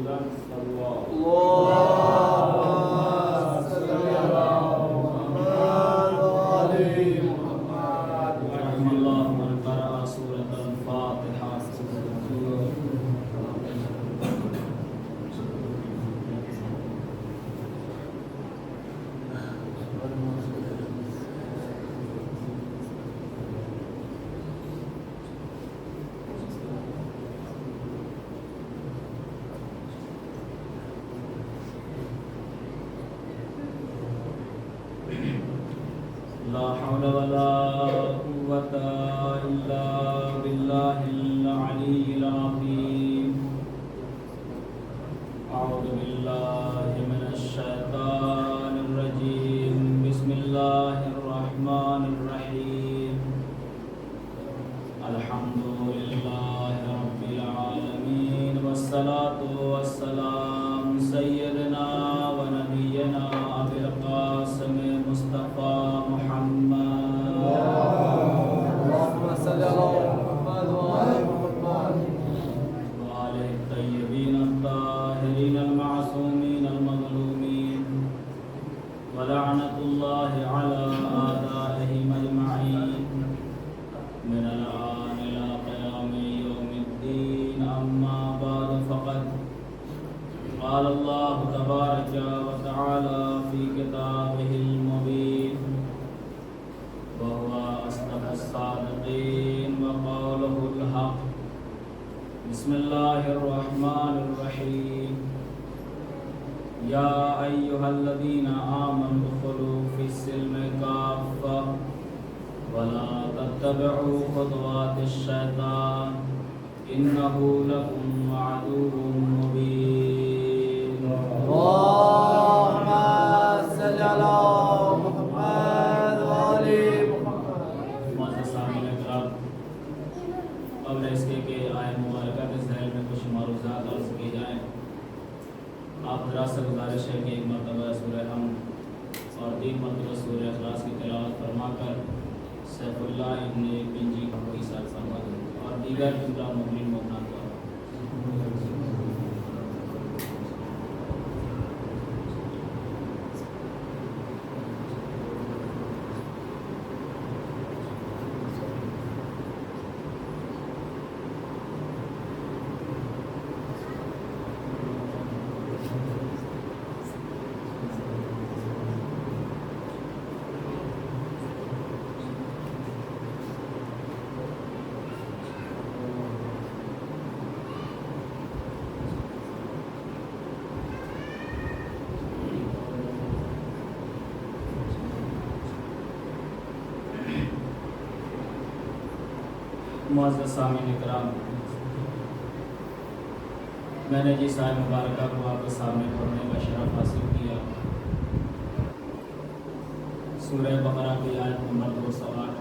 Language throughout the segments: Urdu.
رسولا صلى اللهم صل على محمد وآل محمد. رحم الله من قرأ سورة الفاتحة. لا حول ولا قوة إلا بالله العلي العظيم. أعوذ بالله من الشيطان الرجيم. بسم الله الرحمن الرحيم. الحمد لله رب العالمين والصلاة والسلام سيدنا ونبينا أبي القاسم مصطفى محمد. اللهم صل على محمد وآل محمد. وآله الطيبين الطاهرين المعصومين المظلومين. ولعنة الله على أعدائهم أجمعين من الآن إلى قيام يوم الدين. أما بعد فقد قال الله تبارك وتعالى في كتابه المبين وهو أصدق الصادقين وقوله الحق. بسم الله الرحمن الرحيم. يا أيها الذين آمنوا ادخلوا في السلم كافة ولا تتبعوا خطوات الشيطان إنه لكم عدو مبين. اللهم صل على محمد وآل محمد. معزز سامعین اکرام، قبل اس کے کہ آیت مبارکہ کے ذیل میں کچھ معروضات عرض کی جائیں، آپ حضرات سے گزارش ہے کہ ایک مرتبہ سورہ حمد اور 3 مرتبہ سورہ اخلاص کی تلاوت فرما کر سیف اللہ ابن بنجی کو ایثار فرما دیں اور دیگر جملہ مومنین مومنات کو معزز سامعین اکرام، میں نے جس آیت مبارکہ کو آپ کے سامنے پڑھنے کا شرف حاصل کیا، سورہ بقرہ کی آیت نمبر 208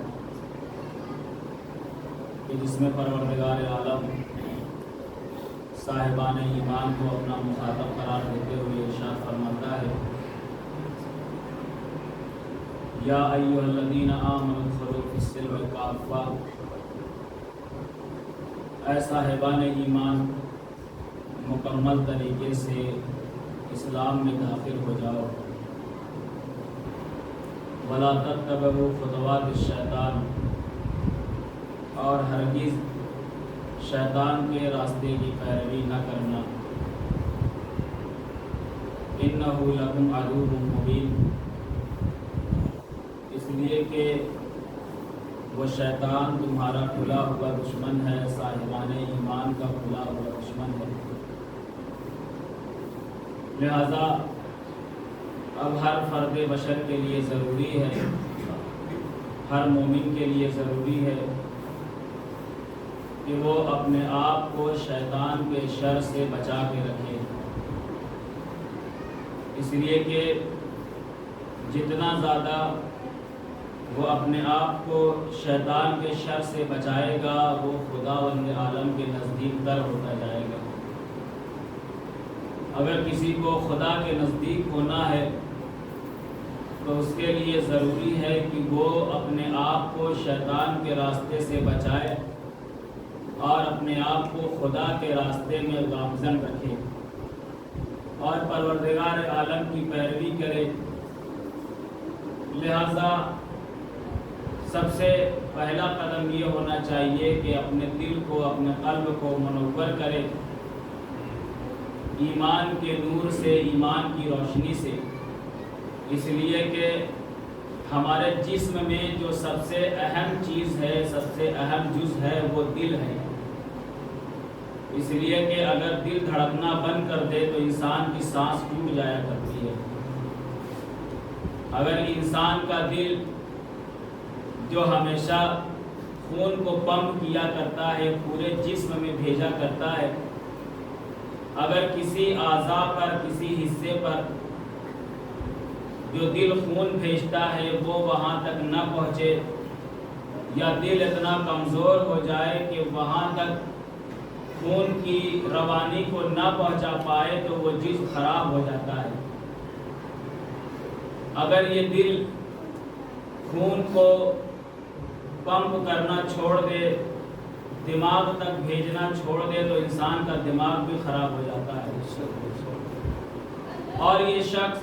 کہ جس میں پروردگار عالم صاحبان ایمان کو اپنا مخاطب قرار دیتے ہوئے ارشاد فرماتا ہے، یا ایھا الذین آمنوا ادخلوا فی السلم کافۃ، اے صاحبان ایمان مکمل طریقے سے اسلام میں داخل ہو جاؤ، ولا تتبعوا خطوات الشیطان، اور ہرگز شیطان کے راستے کی پیروی نہ کرنا، انہ لکم عدو مبین، اس لیے کہ وہ شیطان تمہارا کھلا ہوا دشمن ہے، صاحبان ایمان کا کھلا ہوا دشمن ہے۔ لہذا اب ہر فرد بشر کے لیے ضروری ہے، ہر مومن کے لیے ضروری ہے کہ وہ اپنے آپ کو شیطان کے شر سے بچا کے رکھے، اس لیے کہ جتنا زیادہ وہ اپنے آپ کو شیطان کے شر سے بچائے گا، وہ خداوند عالم کے نزدیک تر ہوتا جائے گا۔ اگر کسی کو خدا کے نزدیک ہونا ہے تو اس کے لیے ضروری ہے کہ وہ اپنے آپ کو شیطان کے راستے سے بچائے اور اپنے آپ کو خدا کے راستے میں گامزن رکھے۔ اور پروردگار عالم کی پیروی کرے۔ لہذا سب سے پہلا قدم یہ ہونا چاہیے کہ اپنے دل کو، اپنے قلب کو منور کرے ایمان کے نور سے، ایمان کی روشنی سے، اس لیے کہ ہمارے جسم میں جو سب سے اہم چیز ہے، سب سے اہم جز ہے، وہ دل ہے۔ اس لیے کہ اگر دل دھڑکنا بند کر دے تو انسان کی سانس ٹوٹ جایا کرتی ہے۔ اگر انسان کا دل جو ہمیشہ خون کو پمپ کیا کرتا ہے، پورے جسم میں بھیجا کرتا ہے، اگر کسی اعضاء پر، کسی حصے پر جو دل خون بھیجتا ہے وہ وہاں تک نہ پہنچے، یا دل اتنا کمزور ہو جائے کہ وہاں تک خون کی روانی کو نہ پہنچا پائے تو وہ جسم خراب ہو جاتا ہے۔ اگر یہ دل خون کو پمپ کرنا چھوڑ دے، دماغ تک بھیجنا چھوڑ دے تو انسان کا دماغ بھی خراب ہو جاتا ہے، اور یہ شخص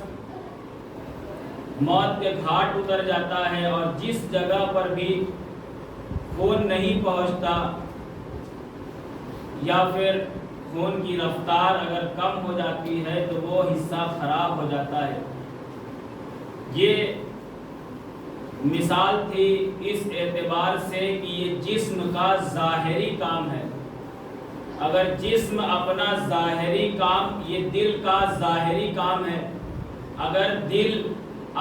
موت کے گھاٹ اتر جاتا ہے۔ اور جس جگہ پر بھی خون نہیں پہنچتا یا پھر خون کی رفتار اگر کم ہو جاتی ہے تو وہ حصہ خراب ہو جاتا ہے۔ یہ مثال تھی اس اعتبار سے کہ یہ جسم کا ظاہری کام ہے۔ اگر جسم اپنا ظاہری کام، یہ دل کا ظاہری کام ہے، اگر دل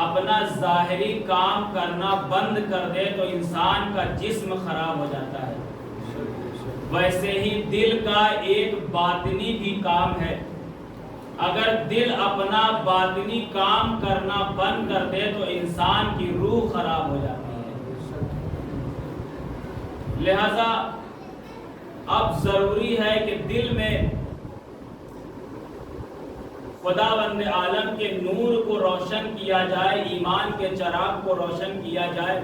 اپنا ظاہری کام کرنا بند کر دے تو انسان کا جسم خراب ہو جاتا ہے۔ ویسے ہی دل کا ایک باطنی بھی کام ہے، اگر دل اپنا باطنی کام کرنا بند کر دے تو انسان کی روح خراب ہو جاتی ہے۔ لہذا اب ضروری ہے کہ دل میں خداوند عالم کے نور کو روشن کیا جائے، ایمان کے چراغ کو روشن کیا جائے،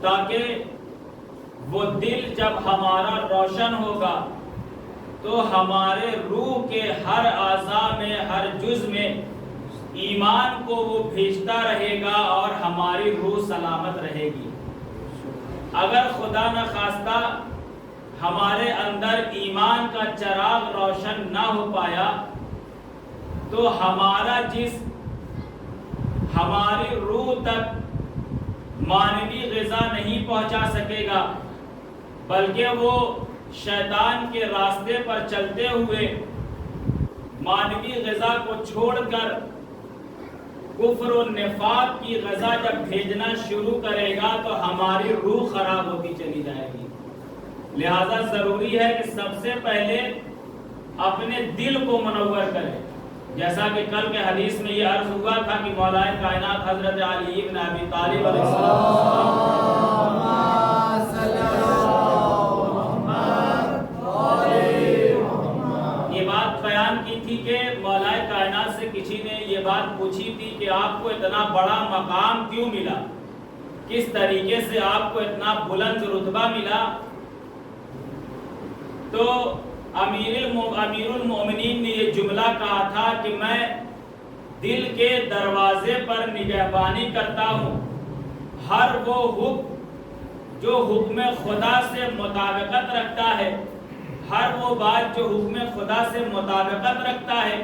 تاکہ وہ دل جب ہمارا روشن ہوگا تو ہمارے روح کے ہر اعضاء میں، ہر جز میں ایمان کو وہ بھیجتا رہے گا اور ہماری روح سلامت رہے گی۔ اگر خدا نخواستہ ہمارے اندر ایمان کا چراغ روشن نہ ہو پایا تو ہمارا جسم ہماری روح تک معنوی غذا نہیں پہنچا سکے گا، بلکہ وہ شیطان کے راستے پر چلتے ہوئے معنوی غذا کو چھوڑ کر کفر و نفاق کی غذا جب بھیجنا شروع کرے گا تو ہماری روح خراب ہوتی چلی جائے گی۔ لہذا ضروری ہے کہ سب سے پہلے اپنے دل کو منور کریں، جیسا کہ کل کے حدیث میں یہ عرض ہوا تھا کہ مولا کائنات حضرت علی بن ابی طالب علیہ السلام یہ بات بیان کی تھی کہ مولا کائنات سے کسی نے یہ بات پوچھی تھی کہ آپ کو اتنا بڑا مقام کیوں ملا، کس طریقے سے آپ کو اتنا بلند رتبہ ملا؟ تو امیر المومنین نے یہ جملہ کہا تھا کہ میں دل کے دروازے پر نگہبانی کرتا ہوں، ہر وہ حکم جو حکم خدا سے مطابقت رکھتا ہے، ہر وہ بات جو حکم خدا سے مطابقت رکھتا ہے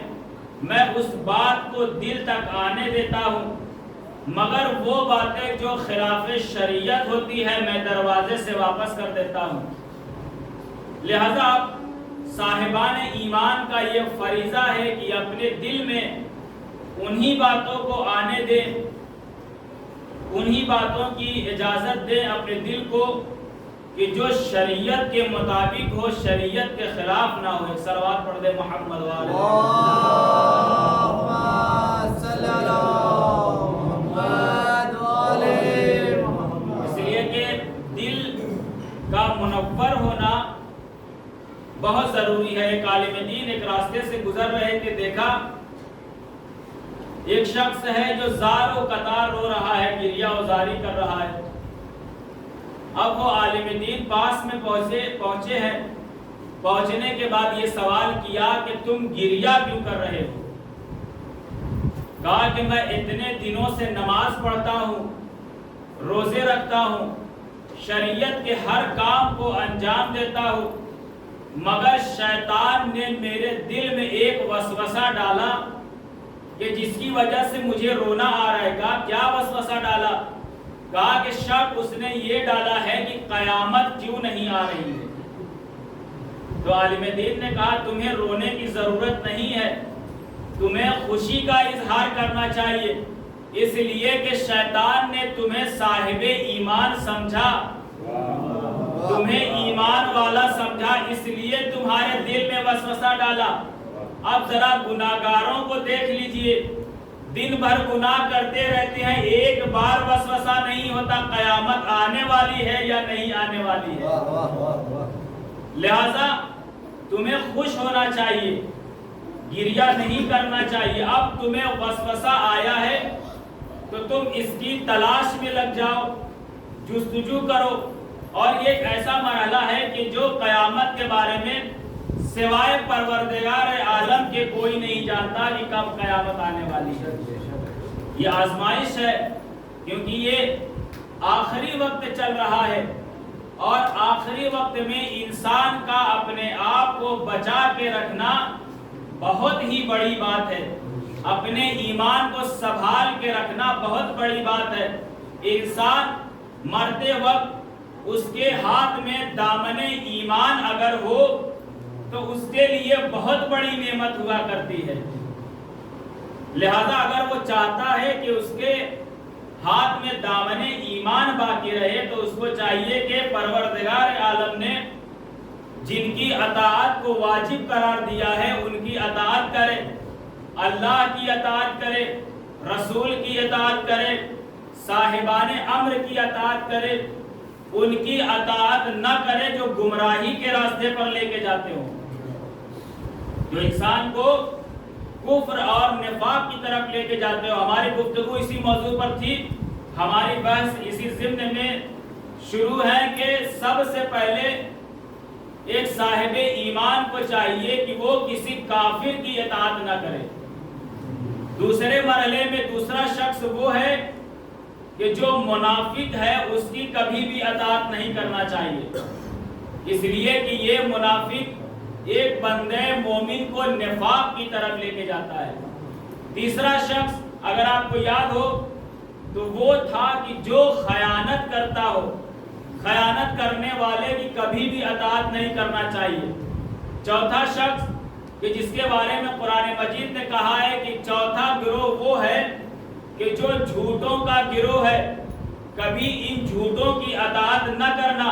میں اس بات کو دل تک آنے دیتا ہوں، مگر وہ باتیں جو خلاف شریعت ہوتی ہے میں دروازے سے واپس کر دیتا ہوں۔ لہذا صاحبان ایمان کا یہ فریضہ ہے کہ اپنے دل میں انہی باتوں کو آنے دیں، انہی باتوں کی اجازت دیں اپنے دل کو کہ جو شریعت کے مطابق ہو، شریعت کے خلاف نہ ہو۔ صلوات پڑھ دے محمد والے اس لیے کہ دل کا منور ہونا بہت ضروری ہے۔ ایک عالم دین ایک راستے سے گزر رہے تھے، دیکھا ایک شخص ہے جو زار و قطار رو رہا ہے، گریہ وزاری کر رہا ہے۔ اب وہ عالم دین پاس میں پہنچے ہیں، پہنچنے کے بعد یہ سوال کیا کہ تم گریہ کیوں کر رہے ہو؟ کہا کہ میں اتنے دنوں سے نماز پڑھتا ہوں، روزے رکھتا ہوں، شریعت کے ہر کام کو انجام دیتا ہوں، مگر شیطان نے میرے دل میں ایک وسوسہ ڈالا کہ جس کی وجہ سے مجھے رونا آ رہا ہے۔ کہا کیا وسوسہ ڈالا؟ کہا کہ شک اس نے یہ ڈالا ہے کہ قیامت کیوں نہیں آ رہی ہے۔ تو عالم دین نے کہا تمہیں رونے کی ضرورت نہیں ہے، تمہیں خوشی کا اظہار کرنا چاہیے، اس لیے کہ شیطان نے تمہیں صاحب ایمان سمجھا، تمہیں ایمان والا سمجھا، اس لیے تمہارے دل میں وسوسہ ڈالا۔ اب ذرا گناہگاروں کو دیکھ لیجئے، دن بھر گناہ کرتے رہتے ہیں، ایک بار وسوسہ نہیں ہوتا قیامت آنے والی ہے یا نہیں آنے والی ہے۔ لہذا تمہیں خوش ہونا چاہیے، گریہ نہیں کرنا چاہیے۔ اب تمہیں وسوسہ آیا ہے تو تم اس کی تلاش میں لگ جاؤ، جستجو کرو، اور یہ ایک ایسا مرحلہ ہے کہ جو قیامت کے بارے میں سوائے پروردگار عالم کے کوئی نہیں جانتا کہ کب قیامت آنے والی ہے۔ یہ آزمائش ہے، کیونکہ یہ آخری وقت چل رہا ہے، اور آخری وقت میں انسان کا اپنے آپ کو بچا کے رکھنا بہت ہی بڑی بات ہے، اپنے ایمان کو سنبھال کے رکھنا بہت بڑی بات ہے۔ انسان مرتے وقت اس کے ہاتھ میں دامن ایمان اگر ہو تو اس کے لیے بہت بڑی نعمت ہوا کرتی ہے۔ لہذا اگر وہ چاہتا ہے کہ اس کے ہاتھ میں دامن ایمان باقی رہے تو اس کو چاہیے کہ پروردگار عالم نے جن کی اطاعت کو واجب قرار دیا ہے ان کی اطاعت کرے، اللہ کی اطاعت کرے، رسول کی اطاعت کرے، صاحبان امر کی اطاعت کرے، ان کی اطاعت نہ کرے جو گمراہی کے راستے پر لے کے جاتے ہوں، جو انسان کو کفر اور نفاق کی طرف لے کے جاتے ہو۔ ہماری گفتگو اسی موضوع پر تھی، ہماری بحث اسی ضمن میں شروع ہے کہ سب سے پہلے ایک صاحب ایمان کو چاہیے کہ وہ کسی کافر کی اطاعت نہ کرے۔ دوسرے مرحلے میں دوسرا شخص وہ ہے کہ جو منافق ہے اس کی کبھی بھی اطاعت نہیں کرنا چاہیے، اس لیے کہ یہ منافق ایک بندے مومن کو نفاق کی طرف لے کے جاتا ہے۔ تیسرا شخص اگر آپ کو یاد ہو تو وہ تھا کہ جو خیانت کرتا ہو، خیانت کرنے والے کی کبھی بھی اطاعت نہیں کرنا چاہیے۔ چوتھا شخص کہ جس کے بارے میں قرآن مجید نے کہا ہے کہ چوتھا گروہ وہ ہے کہ جو جھوٹوں کا گروہ ہے، کبھی ان جھوٹوں کی اطاعت نہ کرنا،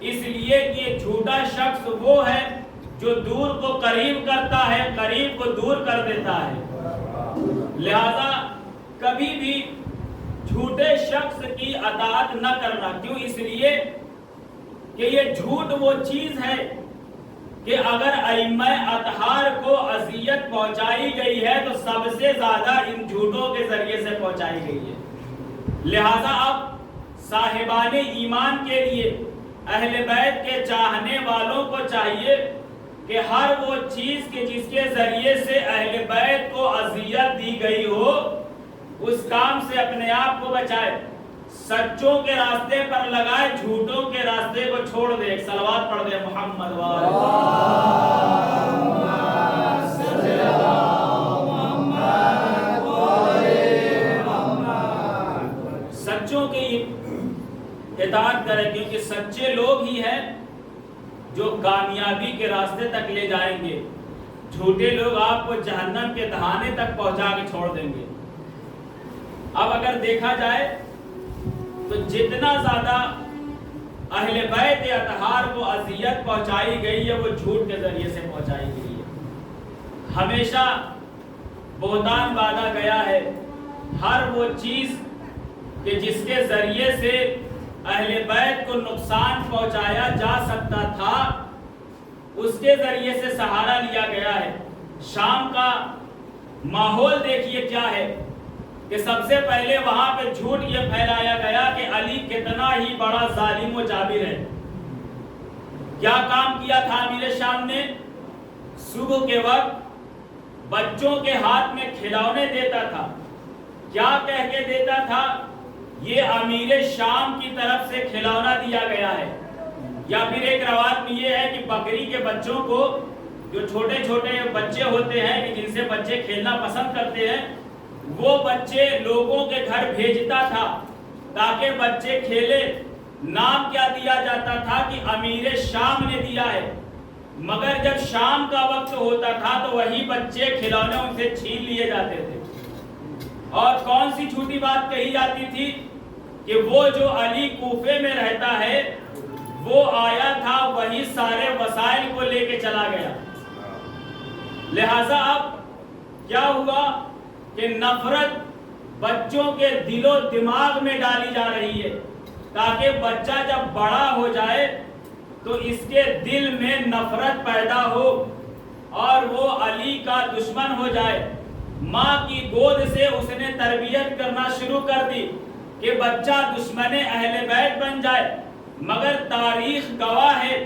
اس لیے کہ یہ جھوٹا شخص وہ ہے جو دور کو قریب کرتا ہے، قریب کو دور کر دیتا ہے۔ لہذا کبھی بھی جھوٹے شخص کی اطاعت نہ کرنا، کیوں؟ اس لیے کہ یہ جھوٹ وہ چیز ہے کہ اگر ائمہ اطہار کو اذیت پہنچائی گئی ہے تو سب سے زیادہ ان جھوٹوں کے ذریعے سے پہنچائی گئی ہے۔ لہذا اب صاحبان ایمان کے لیے، اہل بیت کے چاہنے والوں کو چاہیے کہ ہر وہ چیز کہ جس کے ذریعے سے اہل بیت کو اذیت دی گئی ہو اس کام سے اپنے آپ کو بچائے، سچوں کے راستے پر لگائے، جھوٹوں کے راستے کو چھوڑ دے۔ ایک صلوات پڑھ دے محمد سچوں کی اطاعت کرے، کیونکہ سچے لوگ ہی ہیں جو کامیابی کے راستے تک لے جائیں گے، جھوٹے لوگ آپ کو جہنم کے دہانے تک پہنچا کے چھوڑ دیں گے۔ اب اگر دیکھا جائے تو جتنا زیادہ اہل بیت اطہار کو اذیت پہنچائی گئی ہے وہ جھوٹ کے ذریعے سے پہنچائی گئی ہے۔ ہمیشہ بہتان باندھا گیا ہے، ہر وہ چیز کہ جس کے ذریعے سے اہل بیت کو نقصان پہنچایا جا سکتا تھا اس کے ذریعے سے سہارا لیا گیا ہے۔ شام کا ماحول دیکھیے کیا ہے کہ سب سے پہلے وہاں پہ جھوٹ یہ پھیلایا گیا کہ علی کتنا ہی بڑا ظالم و جابر ہے۔ کیا کام کیا تھا امیر شام نے؟ صبح کے وقت بچوں کے ہاتھ میں کھلونے دیتا تھا. کیا کہہ کے دیتا تھا؟ یہ امیر شام کی طرف سے کھلونا دیا گیا ہے. یا پھر ایک روایت میں یہ ہے کہ بکری کے بچوں کو، جو چھوٹے چھوٹے بچے ہوتے ہیں کہ جن سے بچے کھیلنا پسند کرتے ہیں، وہ بچے لوگوں کے گھر بھیجتا تھا تاکہ بچے کھیلے. نام کیا دیا جاتا تھا کہ امیر شام نے دیا ہے. مگر جب شام کا وقت ہوتا تھا تو وہی بچے کھلونے ان سے چھین لیے جاتے تھے. اور کون سی جھوٹی بات کہی جاتی تھی کہ وہ جو علی کوفے میں رہتا ہے وہ آیا تھا، وہی سارے وسائل کو لے کے چلا گیا. لہذا اب کیا ہوا کہ نفرت بچوں کے دل و دماغ میں ڈالی جا رہی ہے تاکہ بچہ جب بڑا ہو جائے تو اس کے دل میں نفرت پیدا ہو اور وہ علی کا دشمن ہو جائے. ماں کی گود سے اس نے تربیت کرنا شروع کر دی کہ بچہ دشمن اہل بیت بن جائے. مگر تاریخ گواہ ہے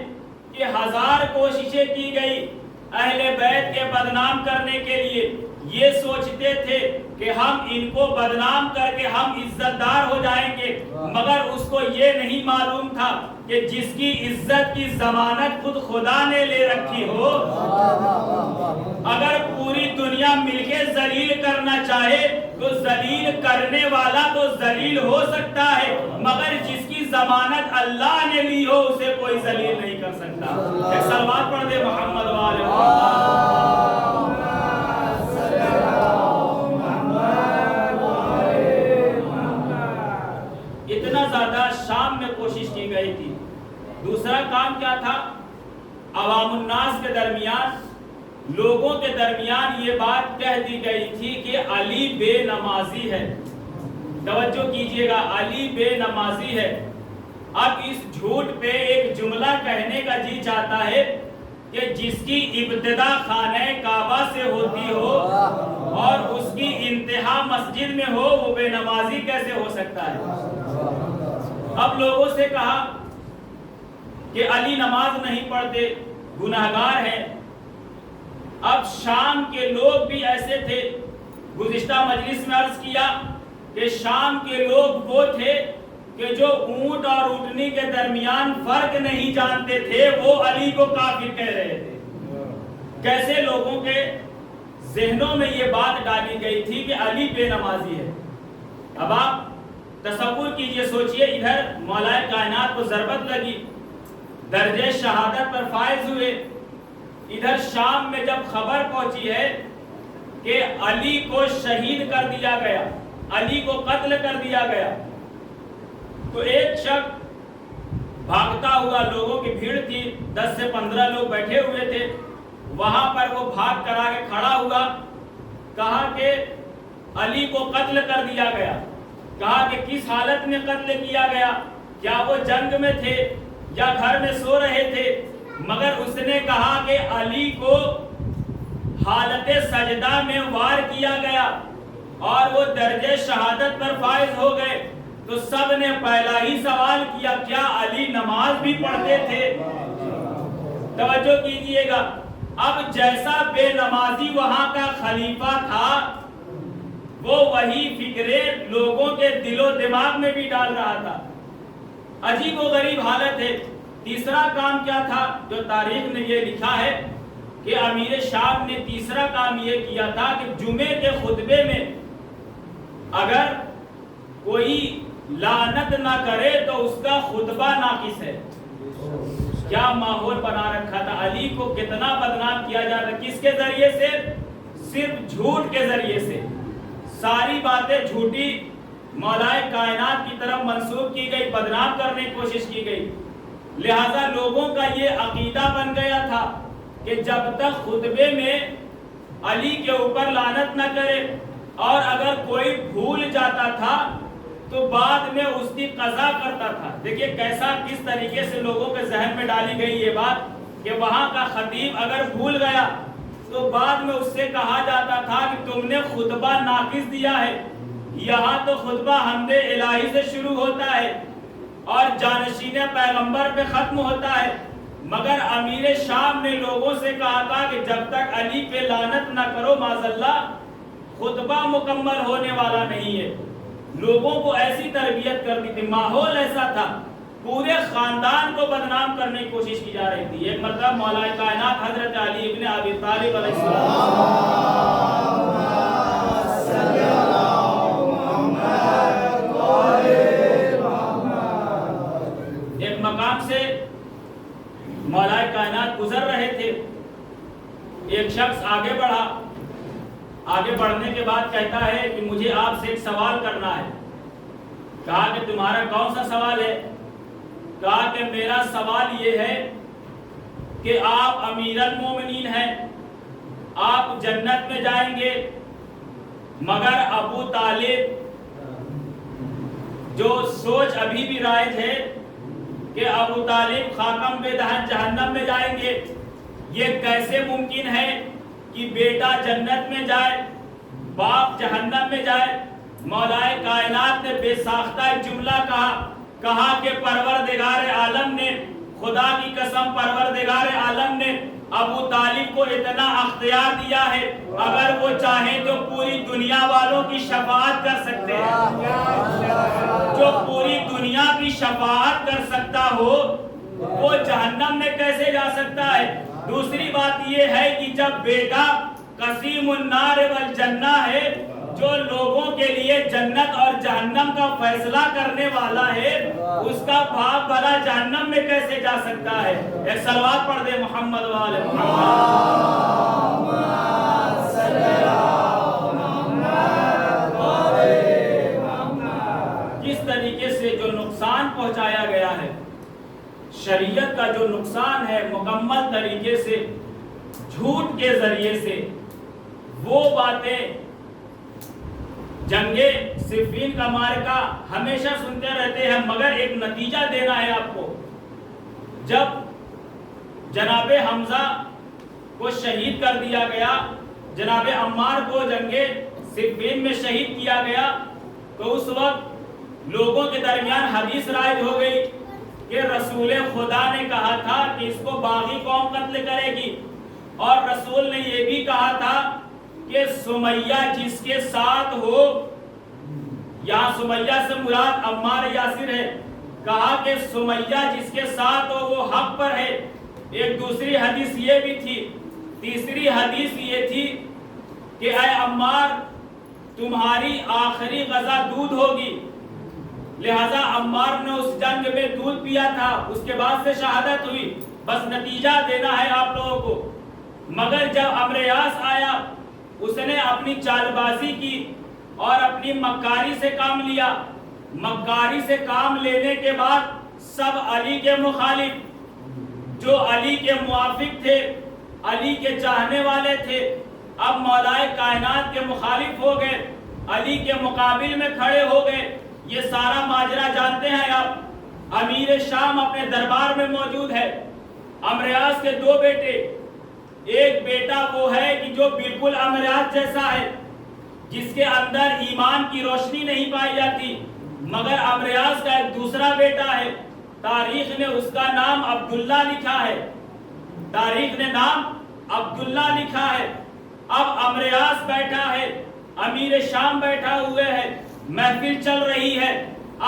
کہ 1000 کوششیں کی گئی اہل بیت کے بدنام کرنے کے لیے. یہ سوچتے تھے کہ ہم ان کو بدنام کر کے ہم عزت دار ہو جائیں گے، مگر اس کو یہ نہیں معلوم تھا کہ جس کی عزت کی ضمانت خود خدا نے لے رکھی ہو، اگر پوری دنیا مل کے ذلیل کرنا چاہے تو ذلیل کرنے والا تو ذلیل ہو سکتا ہے، مگر جس کی ضمانت اللہ نے لی ہو اسے کوئی ذلیل نہیں کر سکتا. ایک صلوات پڑھ دے محمد والے محمد. اتنا زیادہ شام میں کوشش کی گئی تھی. دوسرا کام کیا تھا؟ عوام الناس کے درمیان، لوگوں کے درمیان یہ بات کہہ دی گئی تھی کہ علی بے نمازی ہے. توجہ کیجئے گا، علی بے نمازی ہے. اب اس جھوٹ پہ ایک جملہ کہنے کا جی چاہتا ہے کہ جس کی ابتدا خانہ کعبہ سے ہوتی ہو اور اس کی انتہا مسجد میں ہو، وہ بے نمازی کیسے ہو سکتا ہے؟ اب لوگوں سے کہا کہ علی نماز نہیں پڑھتے، گناہگار ہیں. اب شام کے لوگ بھی ایسے تھے. گزشتہ مجلس میں عرض کیا کہ شام کے لوگ وہ تھے کہ جو اونٹ اور اونٹنی کے درمیان فرق نہیں جانتے تھے، وہ علی کو کافر کہہ رہے تھے. کیسے لوگوں کے ذہنوں میں یہ بات ڈالی گئی تھی کہ علی بے نمازی ہے. اب آپ تصور کیجئے، سوچئے، ادھر مولا کائنات کو ضربت لگی، درجہ شہادت پر فائز ہوئے. ادھر شام میں جب خبر پہنچی ہے کہ علی کو شہید کر دیا گیا، علی کو قتل کر دیا گیا، تو ایک شخص بھاگتا ہوا، لوگوں کی بھیڑ تھی، 10 سے 15 لوگ بیٹھے ہوئے تھے، وہاں پر وہ بھاگ کر آگے کھڑا ہوا، کہا کہ علی کو قتل کر دیا گیا. کہا کہ کس حالت میں قتل کیا گیا؟ کیا وہ جنگ میں تھے یا گھر میں سو رہے تھے؟ مگر اس نے کہا کہ علی کو حالت سجدہ میں وار کیا گیا اور وہ درجہ شہادت پر فائز ہو گئے. تو سب نے پہلا ہی سوال کیا، کیا علی نماز بھی پڑھتے تھے؟ توجہ کیجئے گا، اب جیسا بے نمازی وہاں کا خلیفہ تھا، وہ وہی فکریں لوگوں کے دل و دماغ میں بھی ڈال رہا تھا. عجیب و غریب حالت ہے. تیسرا کام کیا تھا جو تاریخ نے یہ لکھا ہے کہ امیر شام نے تیسرا کام یہ کیا تھا کہ جمعے کے خطبے میں اگر کوئی لعنت نہ کرے تو اس کا خطبہ ناقص ہے. کیا ماحول بنا رکھا تھا! علی کو کتنا بدنام کیا جاتا، کس کے ذریعے سے؟ صرف جھوٹ کے ذریعے سے. ساری باتیں جھوٹی مولا کائنات کی طرف منسوب کی گئی، بدنام کرنے کی کوشش کی گئی. لہذا لوگوں کا یہ عقیدہ بن گیا تھا کہ جب تک خطبے میں علی کے اوپر لعنت نہ کرے، اور اگر کوئی بھول جاتا تھا تو بعد میں اس کی قضا کرتا تھا. دیکھیے کیسا، کس طریقے سے لوگوں کے ذہن میں ڈالی گئی یہ بات کہ وہاں کا خطیب اگر بھول گیا تو بعد میں اس سے کہا جاتا تھا کہ تم نے خطبہ ناقص دیا ہے. یہاں تو خطبہ حمد الہی سے شروع ہوتا ہے اور جانشین پیغمبر پہ ختم ہوتا ہے. مگر امیر شام نے لوگوں سے کہا تھا کہ جب تک علی پہ لعنت نہ کرو معاذ اللہ خطبہ مکمل ہونے والا نہیں ہے. لوگوں کو ایسی تربیت کر دی تھی, ماحول ایسا تھا, پورے خاندان کو بدنام کرنے کی کوشش کی جا رہی تھی. ایک مرتبہ مولا کائنات حضرت علی ابن ابی طالب علیہ السلام ایک مقام سے مولا کائنات گزر رہے تھے. ایک شخص آگے بڑھا, آگے بڑھنے کے بعد کہتا ہے کہ مجھے آپ سے ایک سوال کرنا ہے. کہا کہ تمہارا کون سا سوال ہے؟ کہا کہ میرا سوال یہ ہے کہ آپ امیر المومنین ہیں, آپ جنت میں جائیں گے, مگر ابو طالب جو سوچ ابھی بھی رائج ہے کہ ابو طالب خاکم بے دہن جہنم میں جائیں گے. یہ کیسے ممکن ہے کہ بیٹا جنت میں جائے باپ جہنم میں جائے؟ مولا کائنات نے بے ساختہ ایک جملہ کہا کہ پروردگار عالم نے, خدا کی قسم پروردگار عالم نے ابو طالب کو اتنا اختیار دیا ہے, اگر وہ چاہیں تو پوری دنیا والوں کی شفاعت کر سکتے ہیں. جو پوری دنیا کی شفاعت کر سکتا ہو وہ جہنم میں کیسے جا سکتا ہے؟ دوسری بات یہ ہے کہ جب بیٹا قسیم النار والجنہ ہے, جو لوگوں کے لیے جنت اور جہنم کا فیصلہ کرنے والا ہے, اس کا باپ بھلا جہنم میں کیسے جا سکتا ہے؟ ایک صلوات پڑھ دے محمد والے کس طریقے سے جو نقصان پہنچایا گیا ہے, شریعت کا جو نقصان ہے مکمل طریقے سے جھوٹ کے ذریعے سے, وہ باتیں جنگ صفین کا معرکہ ہمیشہ سنتے رہتے ہیں, مگر ایک نتیجہ دینا ہے آپ کو. جب جناب حمزہ کو شہید کر دیا گیا, جناب عمار کو جنگ صفین میں شہید کیا گیا, تو اس وقت لوگوں کے درمیان حدیث رائج ہو گئی کہ رسول خدا نے کہا تھا کہ اس کو باغی قوم قتل کرے گی, اور رسول نے یہ بھی کہا تھا کہ سمیہ جس کے ساتھ ہو, یہاں سمیہ سے مراد عمار یاسر ہے, کہا کہ سمیہ جس کے ساتھ ہو وہ حق پر ہے. ایک دوسری حدیث یہ بھی تھی, تیسری حدیث یہ تھی کہ اے عمار تمہاری آخری غذا دودھ ہوگی, لہذا عمار نے اس جنگ میں دودھ پیا تھا, اس کے بعد سے شہادت ہوئی. بس نتیجہ دینا ہے آپ لوگوں کو. مگر جب امریاس آیا, اس نے اپنی چال بازی کی اور اپنی مکاری سے کام لیا. مکاری سے کام لینے کے بعد سب علی کے مخالف, جو علی کے موافق تھے, علی کے چاہنے والے تھے, اب مولا کائنات کے مخالف ہو گئے, علی کے مقابل میں کھڑے ہو گئے. یہ سارا ماجرا جانتے ہیں آپ. امیر شام اپنے دربار میں موجود ہے. امریاس کے دو بیٹے, ایک بیٹا وہ ہے کہ جو بالکل امریاس جیسا ہے, جس کے اندر ایمان کی روشنی نہیں پائی جاتی, مگر امریاس کا ایک دوسرا بیٹا ہے, تاریخ نے اس کا نام عبداللہ لکھا ہے, تاریخ نے نام عبداللہ لکھا ہے. اب امریاس بیٹھا ہے, امیر شام بیٹھا ہوئے ہے, محفل چل رہی ہے,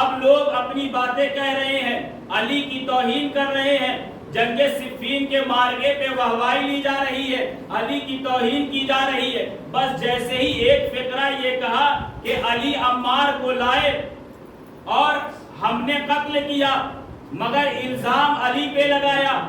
اب لوگ اپنی باتیں کہہ رہے ہیں, علی کی توہین کر رہے ہیں, جنگ صفین کے مارگے پہ واہوائی لی جا رہی ہے, علی کی توہین کی جا رہی ہے. بس جیسے ہی ایک فقرہ یہ کہا کہ علی عمار کو لائے اور ہم نے قتل کیا, مگر الزام علی پہ لگایا,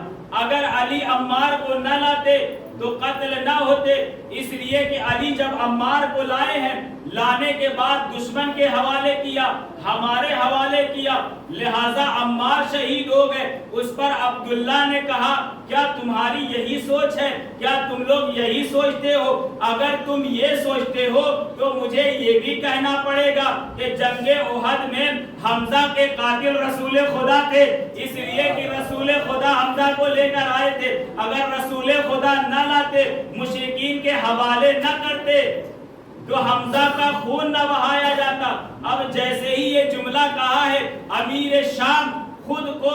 اگر علی عمار کو نہ لاتے تو قتل نہ ہوتے, اس لیے کہ علی جب عمار کو لائے ہیں, لانے کے بعد دشمن کے حوالے کیا, ہمارے حوالے کیا, لہٰذا عمار شہید ہو گئے. اس پر عبداللہ نے کہا کیا تمہاری یہی سوچ ہے, کیا تم لوگ یہی سوچتے ہو؟ اگر تم یہ سوچتے ہو تو مجھے یہ بھی کہنا پڑے گا کہ جنگ احد میں حمزہ کے قاتل رسول خدا تھے, اس لیے کہ رسول خدا حمزہ کو لے کر آئے تھے. اگر رسول خدا نہ لاتے, مشرکین کے حوالے نہ کرتے, تو حمزہ کا خون نہ بہایا جاتا. اب جیسے ہی یہ جملہ کہا ہے, امیر شام خود کو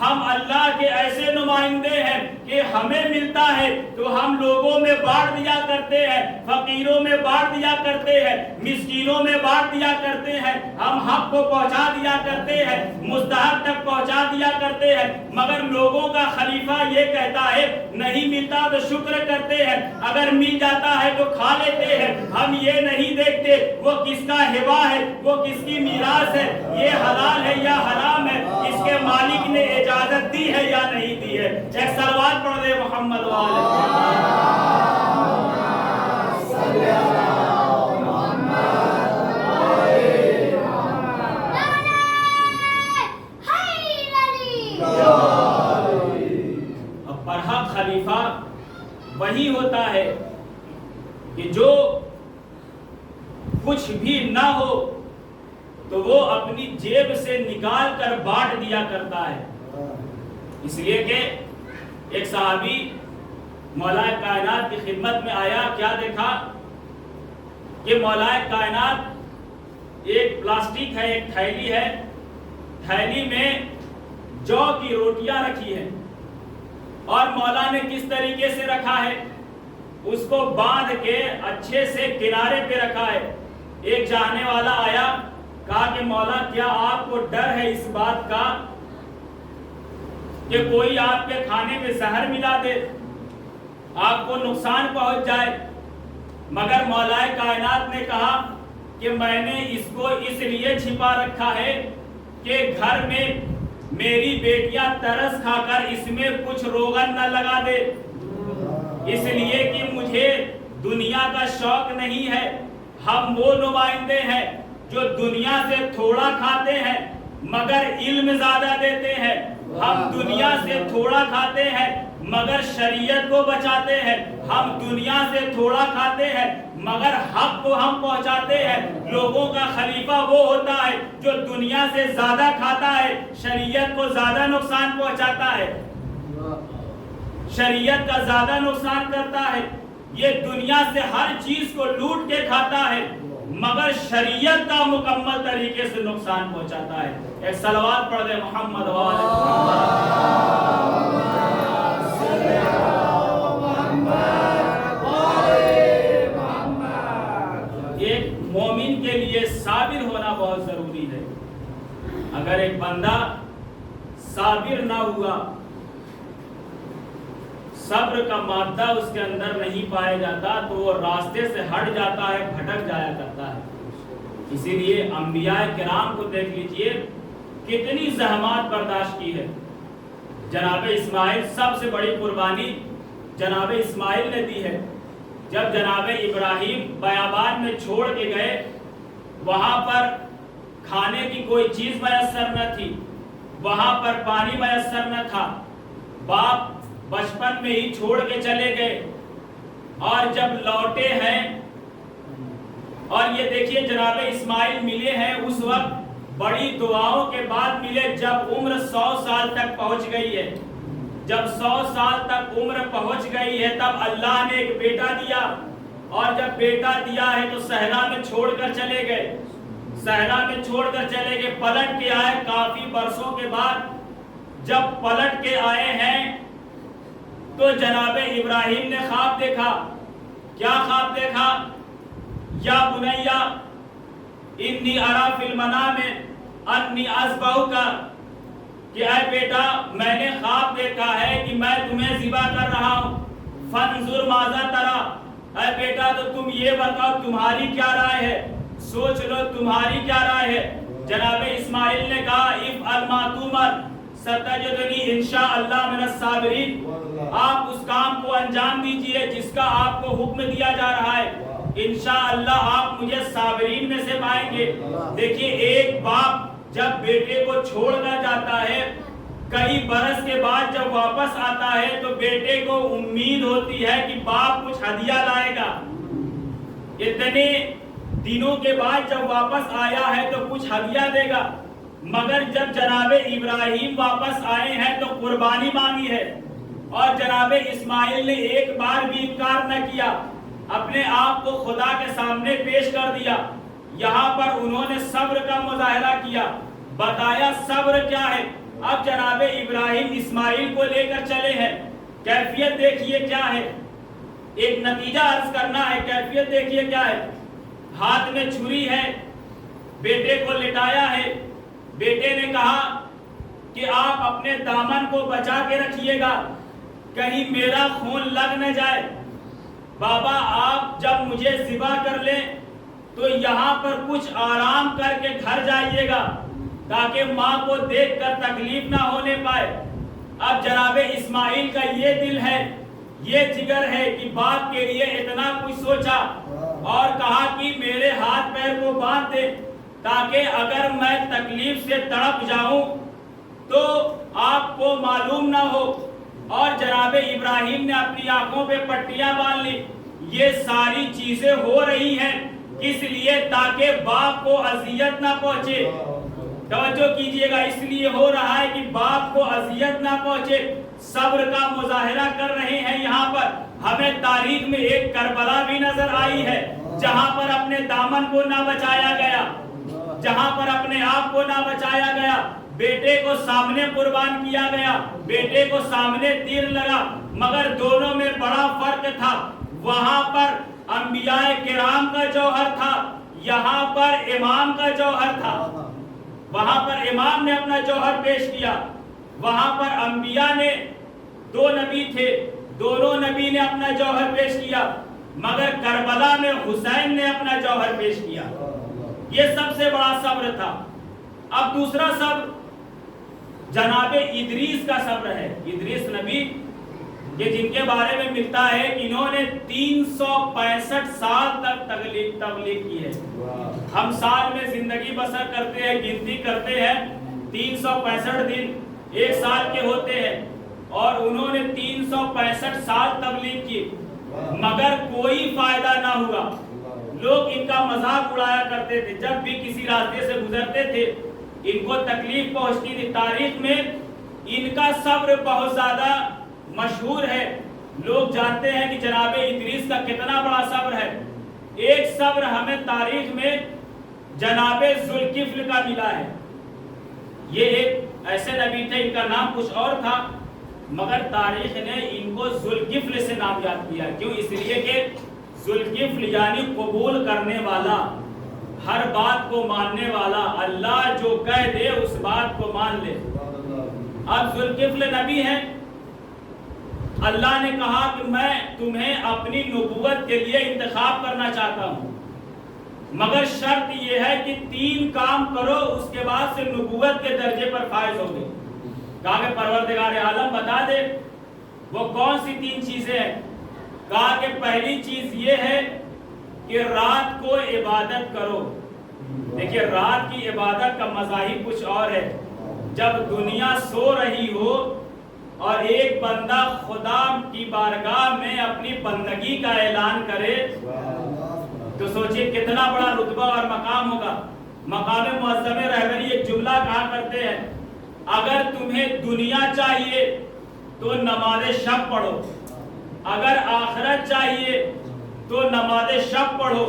ہم اللہ کے ایسے نمائندے ہیں کہ ہمیں ملتا ہے تو ہم لوگوں میں بانٹ دیا کرتے ہیں، فقیروں میں بانٹ دیا کرتے ہیں، مسکینوں میں بانٹ دیا کرتے ہیں، ہم حق کو پہنچا دیا کرتے ہیں، مستحق تک پہنچا دیا کرتے ہیں، مگر لوگوں کا خلیفہ یہ کہتا ہے نہیں ملتا تو شکر کرتے ہیں، اگر مل جاتا ہے تو کھا لیتے ہیں، ہم یہ نہیں دیکھتے وہ کس کا ہبہ ہے، وہ کس کی میراث ہے، یہ حلال ہے یا حرام ہے، اس کے مالک نے اجازت دی ہے یا نہیں دی ہے۔ ایک صلوات پڑھ دے محمد اب برحق خلیفہ وہی ہوتا ہے کہ جو کچھ بھی نہ ہو تو وہ اپنی جیب سے نکال کر بانٹ دیا کرتا ہے۔ اس لیے کہ ایک صحابی مولا کائنات کی خدمت میں آیا، کیا دیکھا کہ مولا کائنات ایک پلاسٹک ہے، ایک تھیلی ہے، تھیلی میں جو کی روٹیاں رکھی ہیں، اور مولا نے کس طریقے سے رکھا ہے، اس کو باندھ کے اچھے سے کنارے پہ رکھا ہے۔ ایک جانے والا آیا، کہا کہ مولا کیا آپ کو ڈر ہے اس بات کا کہ کوئی آپ کے کھانے میں زہر ملا دے، آپ کو نقصان پہنچ جائے؟ مگر مولا کائنات نے کہا کہ میں نے اس کو اس لیے چھپا رکھا ہے کہ گھر میں میری بیٹیاں ترس کھا کر اس میں کچھ روغن نہ لگا دے، اس لیے کہ مجھے دنیا کا شوق نہیں ہے۔ ہم وہ نمائندے ہیں جو دنیا سے تھوڑا کھاتے ہیں مگر علم زیادہ دیتے ہیں، ہم دنیا سے تھوڑا کھاتے ہیں مگر شریعت کو بچاتے ہیں، ہم دنیا سے تھوڑا کھاتے ہیں مگر حق کو ہم پہنچاتے ہیں۔ لوگوں کا خلیفہ وہ ہوتا ہے جو دنیا سے زیادہ کھاتا ہے، شریعت کو زیادہ نقصان پہنچاتا ہے، شریعت کا زیادہ نقصان کرتا ہے۔ یہ دنیا سے ہر چیز کو لوٹ کے کھاتا ہے مگر شریعت کا مکمل طریقے سے نقصان پہنچاتا ہے۔ ایک صلوات پڑھ دے محمد ایک مومن کے لیے صابر ہونا بہت ضروری ہے۔ اگر ایک بندہ صابر نہ ہوا، صبر کا مادہ اس کے اندر نہیں پایا جاتا تو وہ راستے سے ہٹ جاتا ہے، بھٹک جایا کرتا ہے۔ اسی لیے انبیاء کرام کو دیکھ لیجئے کتنی زحمات برداشت کی ہے۔ جناب اسماعیل، سب سے بڑی قربانی جناب اسماعیل نے دی ہے۔ جب جناب ابراہیم بیابان میں چھوڑ کے گئے، وہاں پر کھانے کی کوئی چیز میسر نہ تھی، وہاں پر پانی میسر نہ تھا، باپ بچپن میں ہی چھوڑ کے چلے گئے، اور جب لوٹے ہیں، اور یہ دیکھیے جناب اسماعیل ملے ہیں اس وقت بڑی دعاؤں کے بعد ملے جب عمر 100 سال تک پہنچ گئی ہے۔ جب 100 سال تک عمر پہنچ گئی ہے تب اللہ نے ایک بیٹا دیا، اور جب بیٹا دیا ہے تو صحرا میں چھوڑ کر چلے گئے، صحرا میں چھوڑ کر چلے گئے، پلٹ کے آئے کافی برسوں کے بعد۔ جب پلٹ کے آئے ہیں تو جناب ابراہیم نے خواب دیکھا۔ کیا خواب دیکھا؟ یا بنیا انی ارا فی المنام انی اذبحک، کہ اے بیٹا میں نے خواب دیکھا ہے کہ میں تمہیں ذبح کر رہا ہوں، فانظر ماذا تری، اے بیٹا تو تم یہ بتاؤ تمہاری کیا رائے ہے، سوچ لو تمہاری کیا رائے ہے۔ جناب اسماعیل نے کہا افعل ما تؤمر ستجدنی انشاءاللہ من الصابرین، آپ اس کام کو انجام دیجئے جس کا آپ کو حکم دیا جا رہا ہے، انشاءاللہ آپ مجھے صابرین میں سے پائیں گے۔ دیکھیے ایک باپ جب بیٹے کو چھوڑ کر جاتا ہے، کئی برس کے بعد جب واپس آتا ہے تو بیٹے کو امید ہوتی ہے کہ باپ کچھ ہدیہ لائے گا۔ اتنے دنوں کے بعد جب واپس آیا ہے تو کچھ ہدیہ دے گا، مگر جب جناب ابراہیم واپس آئے ہیں تو قربانی مانگی ہے، اور جناب اسماعیل نے ایک بار بھی انکار نہ کیا، اپنے آپ کو خدا کے سامنے پیش کر دیا۔ یہاں پر انہوں نے صبر کا مظاہرہ کیا، بتایا صبر کیا ہے۔ اب جناب ابراہیم اسماعیل کو لے کر چلے ہیں، کیفیت دیکھیے کیا ہے، ایک نتیجہ عرض کرنا ہے، کیفیت دیکھیے کیا ہے۔ ہاتھ میں چھری ہے، بیٹے کو لٹایا ہے، بیٹے نے کہا کہ آپ اپنے دامن کو بچا کے رکھیے گا، کہیں میرا خون لگ نہ جائے، بابا آپ جب مجھے ذبح کر لیں تو یہاں پر کچھ آرام کر کے گھر جائیے گا تاکہ ماں کو دیکھ کر تکلیف نہ ہونے پائے۔ اب جناب اسماعیل کا یہ دل ہے، یہ جگر ہے کہ باپ کے لیے اتنا کچھ سوچا اور کہا کہ میرے ہاتھ پیر کو باندھ دے تاکہ اگر میں تکلیف سے تڑپ جاؤں تو آپ کو معلوم نہ ہو۔ اور جناب ابراہیم نے اپنی آنکھوں پہ پٹیاں باندھ لی۔ یہ ساری چیزیں ہو رہی ہیں کس لیے؟ تاکہ باپ کو اذیت نہ پہنچے۔ توجہ کیجئے گا، اس لیے ہو رہا ہے کہ باپ کو اذیت نہ پہنچے۔ صبر کا مظاہرہ کر رہے ہیں۔ یہاں پر ہمیں تاریخ میں ایک کربلا بھی نظر آئی ہے جہاں پر اپنے دامن کو نہ بچایا گیا، جہاں پر اپنے آپ کو نہ بچایا گیا، بیٹے کو سامنے قربان کیا گیا، بیٹے کو سامنے تیر لگا، مگر دونوں میں بڑا فرق تھا۔ وہاں پر انبیاء کرام کا جوہر تھا، یہاں پر امام کا جوہر تھا۔ وہاں پر امام نے اپنا جوہر پیش کیا، وہاں پر انبیاء نے، دو نبی تھے، دونوں نبی نے اپنا جوہر پیش کیا، مگر کربلا میں حسین نے اپنا جوہر پیش کیا۔ یہ سب سے بڑا صبر تھا۔ اب دوسرا صبر جناب ادریس کا صبر ہے۔ ادریس نبی کہ جن کے بارے میں ملتا ہے انہوں نے 365 سال تک تبلیغ کی ہے۔ ہم سال میں زندگی بسر کرتے ہیں، گنتی کرتے ہیں، 365 دن ایک سال کے ہوتے ہیں، اور انہوں نے 365 سال تبلیغ کی، مگر کوئی فائدہ نہ ہوا۔ لوگ ان کا مذاق اڑایا کرتے تھے، جب بھی کسی راستے سے گزرتے تھے ان کو تکلیف پہنچتی تھی۔ تاریخ میں ان کا صبر بہت زیادہ مشہور ہے، لوگ جانتے ہیں کہ جناب ادریس کا کتنا بڑا صبر ہے۔ ایک صبر ہمیں تاریخ میں جناب ذوالکفل کا ملا ہے۔ یہ ایک ایسے نبی تھے، ان کا نام کچھ اور تھا، مگر تاریخ نے ان کو ذوالکفل سے نام یاد کیا۔ کیوں؟ اس لیے کہ ذوالکفل یعنی قبول کرنے والا، ہر بات کو ماننے والا، اللہ جو کہہ دے اس بات کو مان لے۔ اب ذوالکفل نبی ہیں، اللہ نے کہا کہ میں تمہیں اپنی نبوت کے لیے انتخاب کرنا چاہتا ہوں، مگر شرط یہ ہے کہ 3 کام کرو، اس کے بعد سے نبوت کے درجے پر فائز ہوگے۔ کہا کہ پروردگار عالم بتا دے وہ کون سی 3 چیزیں ہیں۔ کہا کہ پہلی چیز یہ ہے کہ رات کو عبادت کرو۔ دیکھیے رات کی عبادت کا مظاہر کچھ اور ہے۔ جب دنیا سو رہی ہو اور ایک بندہ خدا کی بارگاہ میں اپنی بندگی کا اعلان کرے تو سوچئے کتنا بڑا رتبہ اور مقام ہوگا۔ مقام معظم رہبری ایک جملہ کہا کرتے ہیں، اگر تمہیں دنیا چاہیے تو نماز شب پڑھو، اگر آخرت چاہیے تو نماز شب پڑھو۔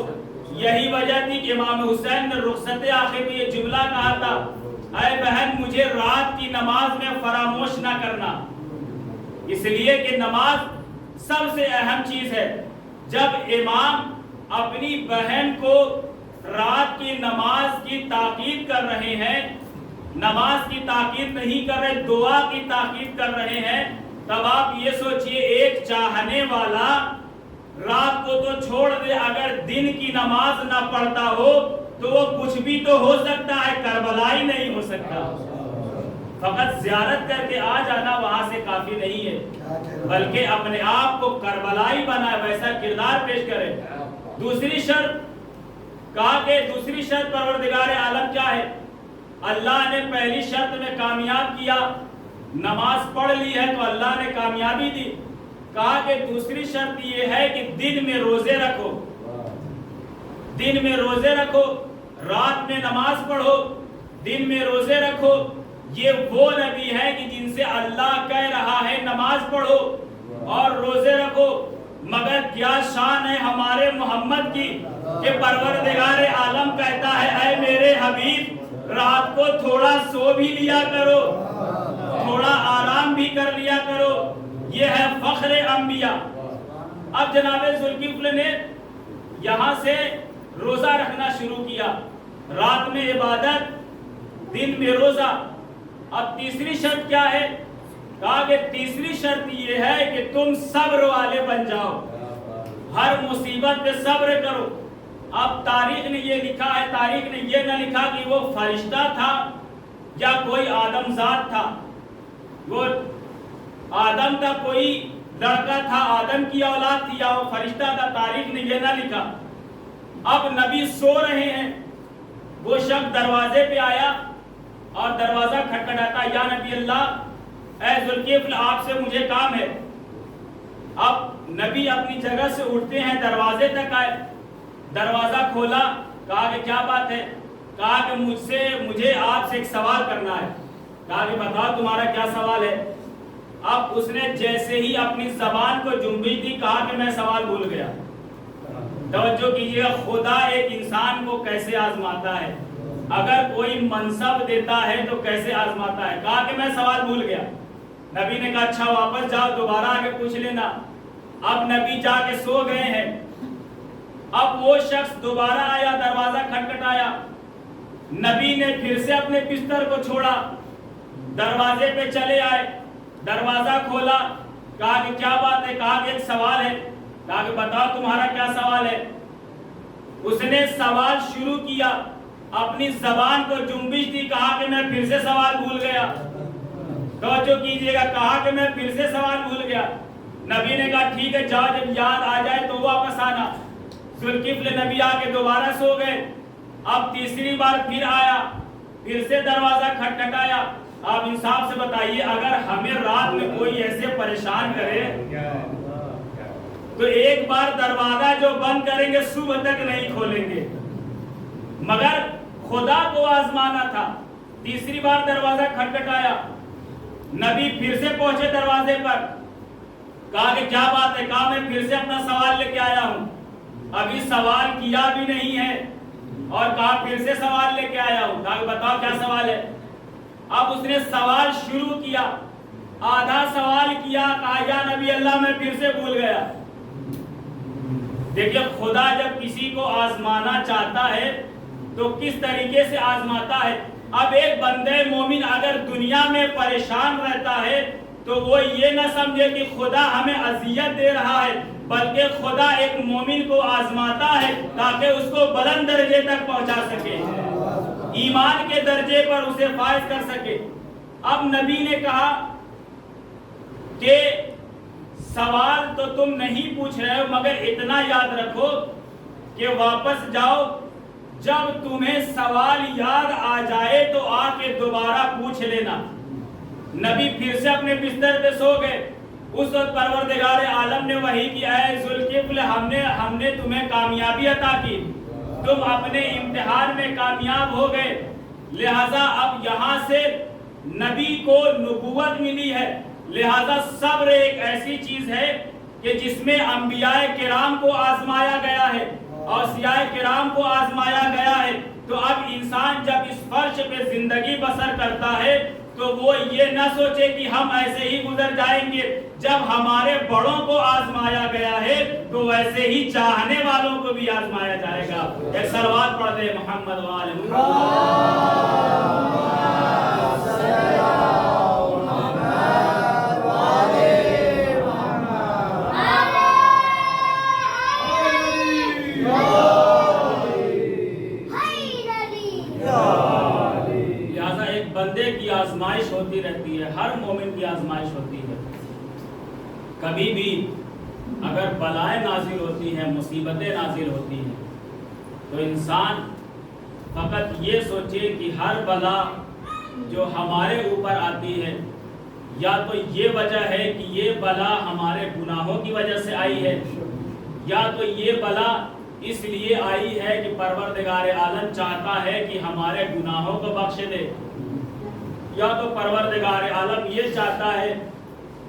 یہی وجہ تھی کہ امام حسین نے رخصت آخر میں یہ جملہ کہا تھا، اے بہن مجھے رات کی نماز میں فراموش نہ کرنا، اس لیے کہ نماز سب سے اہم چیز ہے۔ جب امام اپنی بہن کو رات کی نماز کی تاکید کر رہے ہیں، نماز کی تاکید نہیں کر رہے، دعا کی تاکید کر رہے ہیں، تب آپ یہ سوچئے ایک چاہنے والا رات کو تو چھوڑ دے، اگر دن کی نماز نہ پڑھتا ہو تو وہ کچھ بھی تو ہو سکتا ہے، کربلا ہی نہیں ہو سکتا۔ فقط زیارت کر کے آ جانا وہاں سے کافی نہیں ہے، بلکہ اپنے آپ کو کربلائی بنائے، ویسا کردار پیش کرے۔ دوسری شرط کہا کہ دوسری شرط پروردگار عالم کیا ہے؟ اللہ نے پہلی شرط میں کامیاب کیا، نماز پڑھ لی ہے تو اللہ نے کامیابی دی۔ کہا کہ دوسری شرط یہ ہے کہ دن میں روزے رکھو، دن میں روزے رکھو، رات میں نماز پڑھو، دن میں روزے رکھو۔ یہ وہ نبی ہے کہ جن سے اللہ کہہ رہا ہے نماز پڑھو اور روزے رکھو، مگر کیا شان ہے ہمارے محمد کی کہ پروردگار عالم کہتا ہے اے میرے حبیب رات کو تھوڑا سو بھی لیا کرو، تھوڑا آرام بھی کر لیا کرو، یہ ہے فخر انبیاء۔ اب جناب ذوالکفل نے یہاں سے روزہ رکھنا شروع کیا، رات میں عبادت، دن میں روزہ۔ اب تیسری شرط کیا ہے؟ کہا کہ تیسری شرط یہ ہے کہ تم صبر والے بن جاؤ، ہر مصیبت پہ صبر کرو۔ اب تاریخ نے یہ لکھا ہے، تاریخ نے یہ نہ لکھا کہ وہ فرشتہ تھا یا کوئی آدم ذات تھا، وہ آدم کا کوئی لڑکا تھا، آدم کی اولاد تھی، یا وہ فرشتہ تھا، تاریخ نے یہ نہ لکھا۔ اب نبی سو رہے ہیں، وہ شخص دروازے پہ آیا اور دروازہ کھٹکھٹاتا، یا نبی اللہ، اے ذوالکفل آپ سے مجھے کام ہے۔ اب نبی اپنی جگہ سے اٹھتے ہیں، دروازے تک آئے، دروازہ کھولا، کہا کہ کیا بات ہے؟ کہا کہ مجھے آپ سے ایک سوال کرنا ہے۔ کہا کہ بتاؤ تمہارا کیا سوال ہے؟ اب اس نے جیسے ہی اپنی زبان کو جنبش دی، کہا کہ میں سوال بھول گیا۔ توجہ کیجیے گا، خدا ایک انسان کو کیسے آزماتا ہے، اگر کوئی منصب دیتا ہے تو کیسے آزماتا ہے۔ کہا کہ میں سوال بھول گیا۔ نبی نے کہا اچھا واپس جاؤ، دوبارہ آگے پوچھ لینا۔ اب نبی جا کے سو گئے ہیں۔ اب وہ شخص دوبارہ آیا، دروازہ کھٹکھٹایا، نبی نے پھر سے اپنے بستر کو چھوڑا، دروازے پہ چلے آئے، دروازہ کھولا، کہا کہ کیا بات ہے؟ کہا کہ ایک سوال ہے۔ کہا کہ بتاؤ تمہارا کیا سوال ہے؟ اس نے سوال شروع کیا، اپنی زبان کو جنبش دی، کہا کہ میں پھر سے سوال بھول گیا۔ توجہ کیجئے گا، کہا کہ میں پھر سے سوال بھول گیا۔ نبی نے کہا ٹھیک ہے جاؤ، جب یاد آ جائے تو واپس آنا۔ ذوالکفل نبی آ کے دوبارہ سو گئے۔ اب تیسری بار پھر آیا، پھر سے دروازہ کھٹکھٹایا۔ آپ انصاف سے بتائیے، اگر ہمیں رات میں کوئی ایسے پریشان کرے تو ایک بار دروازہ جو بند کریں گے صبح تک نہیں کھولیں گے، مگر خدا کو آزمانا تھا۔ تیسری بار دروازہ کھٹکھٹایا، نبی پھر سے پہنچے دروازے پر، کہا کہ کیا بات ہے؟ کہا میں پھر سے اپنا سوال لے کے آیا ہوں، ابھی سوال کیا بھی نہیں ہے، اور کہا پھر سے سوال لے کے آیا ہوں۔ کہا کہ بتاؤ کیا سوال ہے؟ اب اس نے سوال شروع کیا، آدھا سوال کیا، کہا یا نبی اللہ میں پھر سے بھول گیا۔ دیکھیے خدا جب کسی کو آزمانا چاہتا ہے تو کس طریقے سے آزماتا ہے۔ اب ایک بندے مومن اگر دنیا میں پریشان رہتا ہے تو وہ یہ نہ سمجھے کہ خدا ہمیں اذیت دے رہا ہے، بلکہ خدا ایک مومن کو آزماتا ہے تاکہ اس کو بلند درجے تک پہنچا سکے، ایمان کے درجے پر اسے فائز کر سکے۔ اب نبی نے کہا کہ سوال تو تم نہیں پوچھ رہے ہو، مگر اتنا یاد رکھو کہ واپس جاؤ، جب تمہیں سوال یاد آ جائے تو آ کے دوبارہ پوچھ لینا۔ نبی پھر سے اپنے بستر پہ سو گئے۔ اس وقت پروردگار عالم نے وحی کی، اے ذوالکفل ہم نے تمہیں کامیابی عطا کی، تم اپنے امتحان میں کامیاب ہو گئے، لہذا اب یہاں سے نبی کو نبوت ملی ہے، لہذا صبر ایک ایسی چیز ہے کہ جس میں انبیاء کرام کو آزمایا گیا ہے، اوصیاء کرام کو آزمایا گیا ہے۔ تو اب انسان جب اس فرش پہ زندگی بسر کرتا ہے تو وہ یہ نہ سوچے کہ ہم ایسے ہی گزر جائیں گے، جب ہمارے بڑوں کو آزمایا گیا ہے تو ویسے ہی چاہنے والوں کو بھی آزمایا جائے گا۔ ایک صلوات پڑھ دے محمد و آل محمد۔ بندے کی آزمائش ہوتی رہتی ہے، ہر مومن کی آزمائش ہوتی ہے۔ کبھی بھی اگر بلائیں نازل ہوتی ہیں، مصیبتیں نازل ہوتی ہیں، تو انسان فقط یہ سوچے کہ ہر بلا جو ہمارے اوپر آتی ہے یا تو یہ وجہ ہے کہ یہ بلا ہمارے گناہوں کی وجہ سے آئی ہے، یا تو یہ بلا اس لیے آئی ہے کہ پروردگار عالم چاہتا ہے کہ ہمارے گناہوں کو بخش دے، یا تو پروردگار عالم یہ چاہتا ہے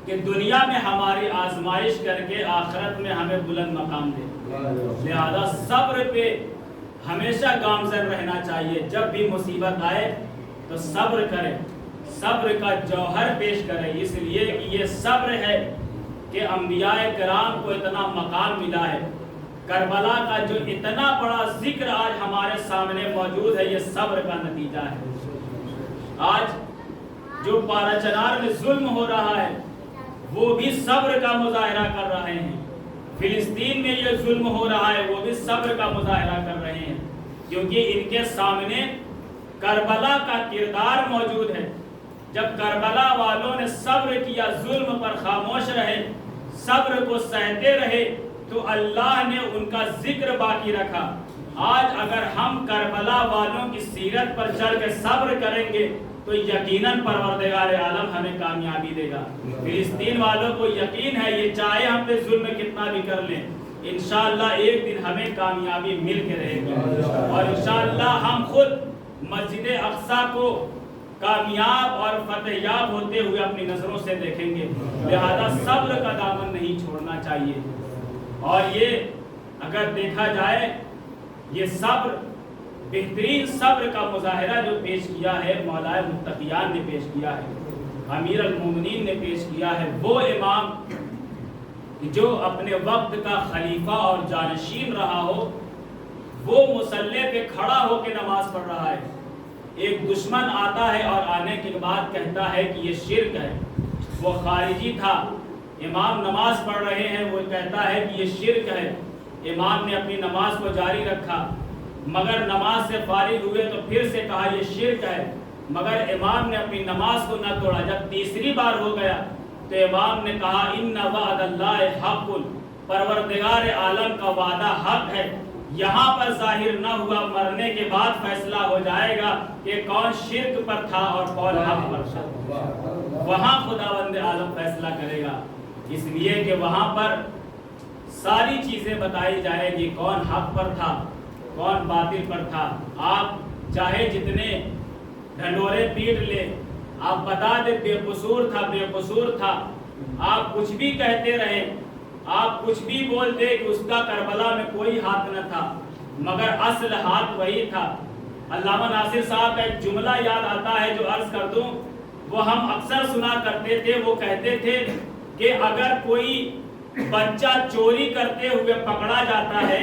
کہ دنیا میں ہماری آزمائش کر کے آخرت میں ہمیں بلند مقام دے۔ لہذا صبر پہ ہمیشہ گامزن رہنا چاہیے، جب بھی مصیبت آئے تو صبر کریں، صبر کا جوہر پیش کریں، اس لیے کہ یہ صبر ہے کہ انبیاء کرام کو اتنا مقام ملا ہے۔ کربلا کا جو اتنا بڑا ذکر آج ہمارے سامنے موجود ہے، یہ صبر کا نتیجہ ہے۔ آج جو پارا چنار میں ظلم ہو رہا ہے وہ بھی صبر کا مظاہرہ کر رہے ہیں، فلسطین میں یہ ظلم ہو رہا ہے وہ بھی صبر کا مظاہرہ کر رہے ہیں، کیونکہ ان کے سامنے کربلا کا کردار موجود ہے۔ جب کربلا والوں نے صبر کیا، ظلم پر خاموش رہے، صبر کو سہتے رہے، تو اللہ نے ان کا ذکر باقی رکھا۔ آج اگر ہم کربلا والوں کی سیرت پر چل کے صبر کریں گے تو یقیناً پروردگار عالم ہمیں کامیابی دے گا۔ فلسطین والوں کو یقین ہے یہ چاہے ہم پہ ظلم کتنا بھی کر لیں، انشاءاللہ ایک دن ہمیں کامیابی مل کے رہے گی، اور انشاءاللہ ہم خود مسجد اقصیٰ کو کامیاب اور فتح یاب ہوتے ہوئے اپنی نظروں سے دیکھیں گے۔ لہذا صبر کا دامن نہیں چھوڑنا چاہیے۔ اور یہ اگر دیکھا جائے یہ صبر، بہترین صبر کا مظاہرہ جو پیش کیا ہے مولا متقیان نے پیش کیا ہے، امیر المومنین نے پیش کیا ہے، وہ امام جو اپنے وقت کا خلیفہ اور جانشین رہا ہو، وہ مصلی پہ کھڑا ہو کے نماز پڑھ رہا ہے۔ ایک دشمن آتا ہے اور آنے کے بعد کہتا ہے کہ یہ شرک ہے، وہ خارجی تھا، امام نماز پڑھ رہے ہیں، وہ کہتا ہے کہ یہ شرک ہے۔ امام نے اپنی نماز کو جاری رکھا، مگر نماز سے فارغ ہوئے تو پھر سے کہا یہ شرک ہے، مگر امام نے اپنی نماز کو نہ توڑا۔ جب تیسری بار ہو گیا تو امام نے کہا ان وعد اللہ حق، پروردگار عالم کا وعدہ حق ہے۔ یہاں پر ظاہر نہ ہوا، مرنے کے بعد فیصلہ ہو جائے گا کہ کون شرک پر تھا اور کون حق پر تھا، وہاں خداوند عالم فیصلہ کرے گا۔ اس لیے کہ وہاں پر ساری چیزیں بتائی جائے گی، کون حق پر تھا کون باطل پر تھا۔ آپ چاہے جتنے ڈھنڈورے پیٹ لے، آپ بتا دے بے قصور تھا بے قصور تھا، آپ کچھ بھی کہتے رہے، آپ کچھ بھی بول دے کہ اس کا کربلا میں کوئی ہاتھ نہ تھا، مگر اصل ہاتھ وہی تھا۔ علامہ ناصر صاحب کا ایک جملہ یاد آتا ہے جو عرض کر دوں، وہ ہم اکثر سنا کرتے تھے۔ وہ کہتے تھے کہ اگر کوئی بچہ چوری کرتے ہوئے پکڑا جاتا ہے،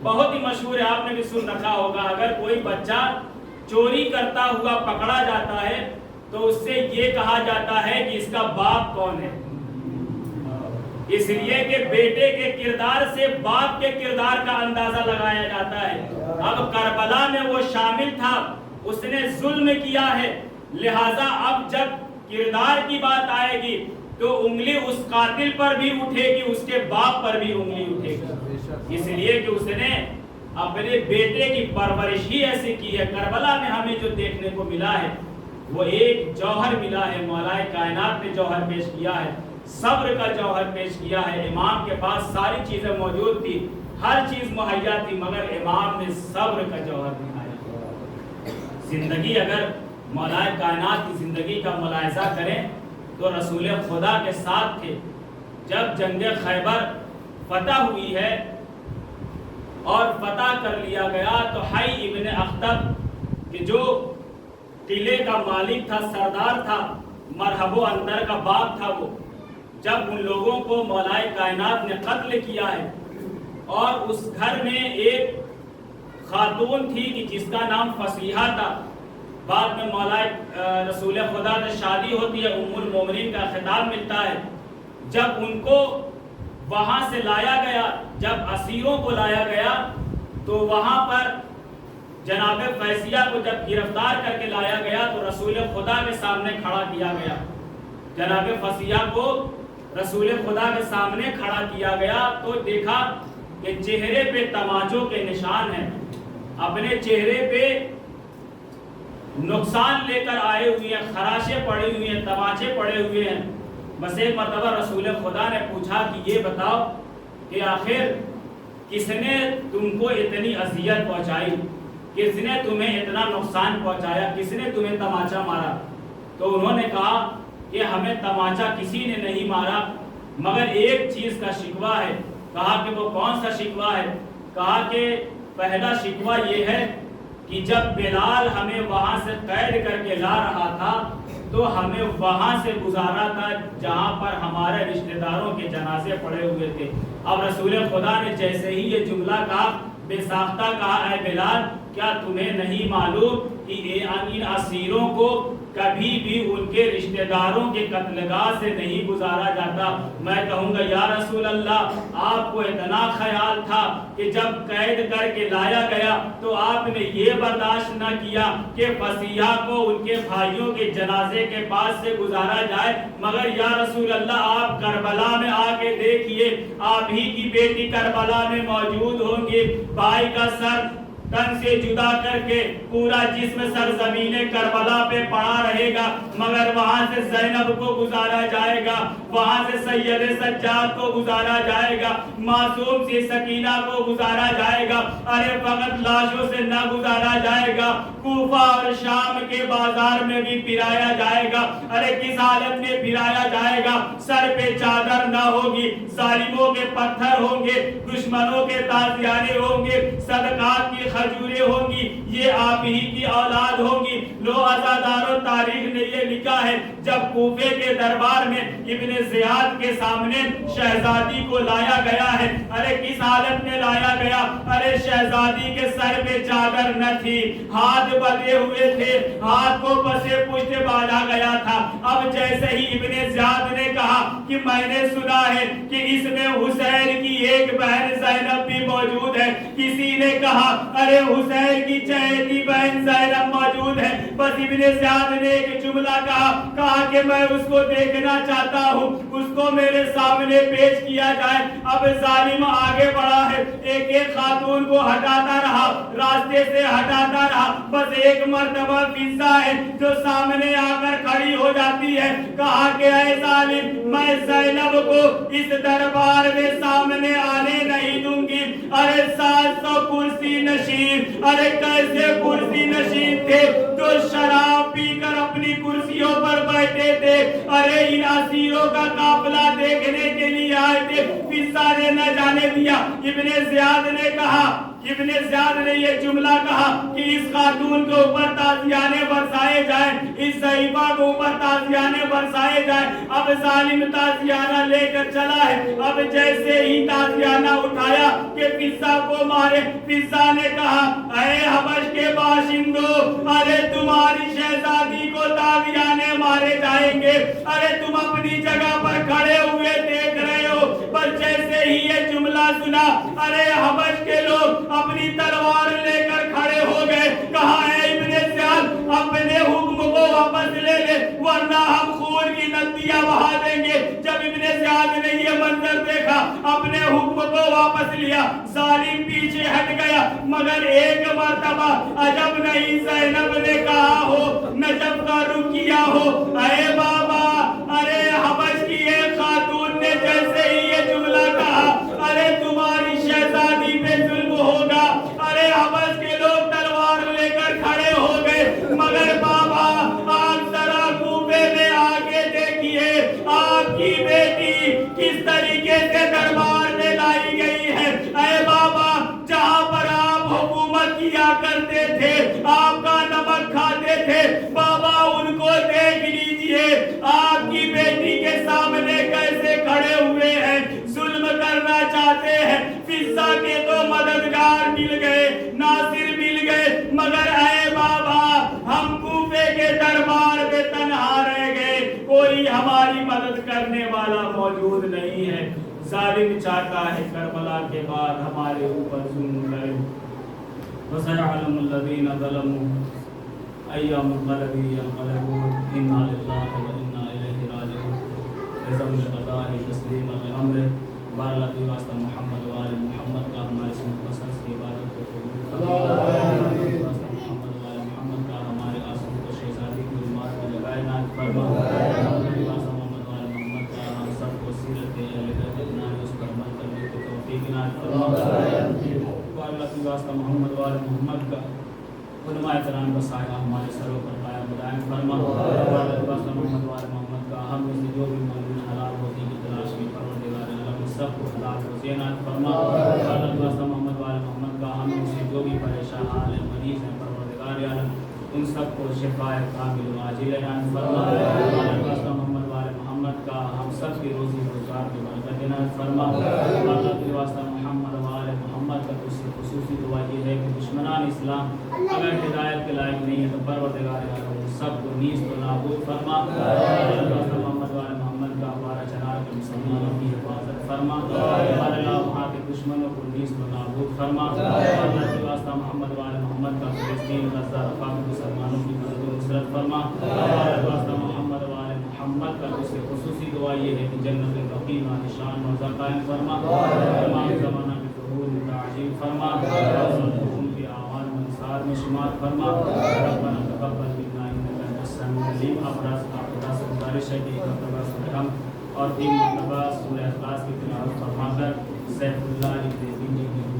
بہت ہی مشہور ہے، آپ نے بھی سن رکھا ہوگا، اگر کوئی بچہ چوری کرتا ہوا پکڑا جاتا ہے تو اس سے یہ کہا جاتا ہے کہ اس کا باپ کون ہے، اس لیے کہ بیٹے کے کردار سے باپ کے کردار کا اندازہ لگایا جاتا ہے۔ اب کربلا میں وہ شامل تھا، اس نے ظلم کیا ہے، لہٰذا اب جب کردار کی بات آئے گی تو انگلی اس قاتل پر بھی اٹھے گی، اس کے باپ پر بھی انگلی اٹھے گی، اس لیے کہ اس نے اپنے بیٹے کی پرورش ہی ایسی کی ہے۔ کربلا میں ہمیں جو دیکھنے کو ملا ہے وہ ایک جوہر ملا ہے، مولا کائنات نے جوہر پیش کیا ہے، صبر کا جوہر پیش کیا ہے۔ امام کے پاس ساری چیزیں موجود تھی، ہر چیز مہیا تھی، مگر امام نے صبر کا جوہر دکھایا۔ زندگی اگر مولا کائنات کی زندگی کا ملاحظہ کریں تو رسول خدا کے ساتھ تھے۔ جب جنگ خیبر فتح ہوئی ہے اور فتح کر لیا گیا تو حی ابن اخطب کہ جو قلعے کا مالک تھا، سردار تھا، مرحب و اندر کا باپ تھا، وہ جب ان لوگوں کو مولا کائنات نے قتل کیا ہے اور اس گھر میں ایک خاتون تھی کہ جس کا نام فصیحہ تھا، بعد میں مولا رسول خدا سے شادی ہوتی ہے، ام المومنین کا خطاب ملتا ہے۔ جب ان کو وہاں سے لایا گیا، جب اسیروں کو لایا گیا تو وہاں پر جناب فیصیہ کو جب گرفتار کر کے لایا گیا تو رسول خدا کے سامنے کھڑا کیا گیا، جناب فیصیہ کو رسول خدا کے سامنے کھڑا کیا گیا تو دیکھا کہ چہرے پہ تماچوں کے نشان ہیں، اپنے چہرے پہ نقصان لے کر آئے ہوئے ہیں، خراشیں پڑی ہوئی ہیں، تماچے پڑے ہوئے ہیں۔ بس ایک مرتبہ رسول خدا نے پوچھا کہ یہ بتاؤ کہ آخر کس نے تم کو اتنی اذیت پہنچائی، کس نے تمہیں اتنا نقصان پہنچایا، کس نے تمہیں تماچا مارا؟ تو انہوں نے کہا کہ ہمیں تماچا کسی نے نہیں مارا، مگر ایک چیز کا شکوہ ہے۔ کہا کہ وہ کون سا شکوہ ہے؟ کہا کہ پہلا شکوہ یہ ہے کہ جب بلال ہمیں وہاں سے قید کر کے لا رہا تھا تو ہمیں وہاں سے گزارا تھا جہاں پر ہمارے رشتہ داروں کے جنازے پڑے ہوئے تھے۔ اب رسول خدا نے جیسے ہی یہ جملہ کہا، بے ساختہ کہا، اے بلال کیا تمہیں نہیں معلوم کہ ان اسیروں کو کبھی بھی ان کے رشتہ داروں کے قتل گاہ سے نہیں گزارا جاتا؟ میں کہوں گا یا رسول اللہ، آپ کو اتنا خیال تھا کہ جب قید کر کے لایا گیا تو آپ نے یہ برداشت نہ کیا کہ فسیح کو ان کے بھائیوں کے جنازے کے پاس سے گزارا جائے، مگر یا رسول اللہ آپ کربلا میں آ کے دیکھیے، آپ ہی کی بیٹی کربلا میں موجود ہوں گی، بھائی کا سر تن سے جدا کر کے پورا جسم سرزمین کربلا پہ پڑا رہے گا، مگر وہاں سے زینب کو گزارا جائے گا، وہاں سے سید سجاد کو گزارا جائے گا، معصوم سی سکینہ کو گزارا جائے گا، ارے فقط لاشوں سے نہ گزارا جائے گا، کوفہ اور شام کے بازار میں بھی پھرایا جائے گا، ارے کس حالت میں پھرایا جائے گا؟ سر پہ چادر نہ ہوگی، ظالموں کے پتھر ہوں گے، دشمنوں کے تازیانے ہوں گے، صدقات کی کھجوریں ہوں گی، یہ آپ ہی کی اولاد ہوں گی۔ لو عزاداروں، تاریخ نے یہ لکھا ہے جب کوفے کے دربار میں ابن زیاد کے سامنے شہزادی کو لایا گیا ہے، ارے کس حالت میں لایا گیا؟ ارے شہزادی کے سر پہ چادر نہ تھی، ہاتھ بدے ہوئے تھے، ہاتھ کو پسے پشت باندھا گیا تھا۔ اب جیسے ہی ابن زیاد نے کہا کہ میں نے سنا ہے کہ اس میں حسین کی ایک بہن زینب بھی موجود ہے، کسی نے کہا ارے حسین کی چہیتی بہن زینب موجود ہے، بس ابن زیاد نے ایک جملہ کہا کہ میں اس کو دیکھنا چاہتا ہوں، اس کو میرے سامنے پیش کیا جائے۔ اب ظالم آگے بڑھا ہے، ایک ایک خاتون کو ہٹاتا رہا، راستے سے ہٹاتا رہا، بس ایک مرتبہ فضا ہے جو سامنے آ کر کھڑی ہو جاتی ہے، کہا کہ اے ظالم میں زینب کو اس دربار میں سامنے آنے نہیں دوں گی۔ ارے 700 کرسی نشین، ارے کیسے کرسی نشین تھے جو شراب پی کر اپنی کرسیوں پر بیٹھے تھے، ارے ان اسیروں کا قافلہ دیکھنے کے لیے آئے تھے، فضا نے نہ جانے دیا۔ ابن زیاد نے کہا، ابن زیاد نے یہ جملہ کہا کہ اس خاتون کے اوپر تازیانے برسائے جائیں، اس ضعیفہ کے اوپر تازیانے برسائے جائیں۔ اب ظالم تازیانہ لے کر چلا ہے، اب جیسے ہی تازیانہ اٹھایا کہ فضا کو مارے، فضا نے کہا اے حبش کے باشندوں، ارے تمہاری شہزادی کو تازیانے مارے جائیں گے، ارے تم اپنی جگہ پر کھڑے ہوئے دیکھ رہے ہو۔ پر جیسے ہی یہ جملہ سنا، ارے حبش کے لوگ اپنی تلوار لے کر کھڑے ہو گئے، کہا اے ابن زیاد اپنے حکم کو واپس لے لے ورنہ ہم خون کی ندیاں بہا دیں گے۔ جب ابن زیاد نے یہ منظر دیکھا، اپنے حکم کو واپس لیا، ظالم پیچھے ہٹ گیا، مگر ایک مرتبہ عجب نہیں زینب نے کہا ہو، نجف کا رخ کیا ہو، اے بابا، ارے حبش کی ایک خاتون نے جیسے ہی یہ جملہ کہا، ارے تمہاری شہزادی پہ ظلم ہوگا، ارے حبش کے لوگ تلوار لے کر کھڑے ہو گئے، مگر بابا آپ ذرا کوفے میں آگے دیکھیے آپ کی بیٹی کس طریقے سے دربار میں لائی گئی ہے۔ اے بابا جہاں پر آپ حکومت کیا کرتے تھے، آپ کا نمک کھاتے تھے، بابا ان کو دیکھ لیجئے آپ کی بیٹی کے سامنے کیسے کھڑے ہوئے ہیں، ظلم کرنا چاہتے ہیں۔ فضا کے تو مددگار مل گئے، ناصر مل گئے، مگر اے بابا ہم کوفے کے دربار میں تنہا رہ گئے، کوئی ہماری مدد کرنے والا موجود نہیں ہے۔ ظالم چاہتا ہے کربلا کے بعد ہمارے اوپر ظلم کرے۔ وَسَيَعْلَمُ الَّذِينَ ظَلَمُوا أَيَّ مُنقَلَبٍ يَنقَلِبُونَ إِنَّا لِلَّهِ وَإِنَّا إِلَيْهِ رَاجِعُونَ۔ رضا القضاء تسلیم الامر، بارلاتی واسطہ محمد و آل محمد کا ہمارے اس مختصر کی عبادت کو قبول فرما، محمد و آل محمد کا ہمارے آنسو کو شہزادی کی علمات میں لگائے نات فرما، محمد و آل محمد کا ہم سب کو سیرت اہل بیت اپنا اس پر عمل کرنے کی توفیق عنایت فرما، بارلاتی واسطہ محمد و آل محمد کا علماء کرام کا سایہ ہمارے سروں پر قائم دائم فرما، بارلاتی واسطہ محمد و آل محمد کا ہم میں سے جو بھی موجود حلال روزی کی تلاش میں پروردگار عالم سب کو حلال روزی عنایت فرما، بارلاتی واسطہ محمد و آل محمد کا ہم میں سے جو بھی پریشان حال ہے، مریض ہیں، پروردگار عالم ان سب کو شفاء کامل و عاجل عنایت فرما واسطہ محمد وال محمد کا ہم سب کی روزی روزگار کی برکت عنایت فرما اللہ کے واسطہ محمد وال محمد کا اس سے خصوصی دعا یہ ہے کہ دشمنان اسلام اگر ہدایت کے لائق نہیں ہے تو پروردگار عالم سب کو نیست و نابود فرما اللہ محمد وال محمد کا ہمارا چنار کے مسلمانوں کی حفاظت فرما اللہ وہاں کے دشمنوں کو نیست و نابود فرما اللہ کے واسطہ محمد وال محمد کا فلسطین غزہ رفح کے مسلمانوں کی مدد و نصرت فرما اللہ کے واسطہ محمد وال محمد کا اس سے خصوصی دعا یہ ہے کہ جنت البقیع میں نشان موضع قائم فرما تمام زمانہ کے ظہور میں تعجیل فرما ان کے اعمال و انصار میں شمار فرما ربنا تقبل منا انک انت السمیع العلیم اپنا سے گزارش ہے کہ ایک مرتبہ سورہ حمد اور 3 مرتبہ سورہ اخلاص کی تلاوت فرما کر سیف اللہ علیہ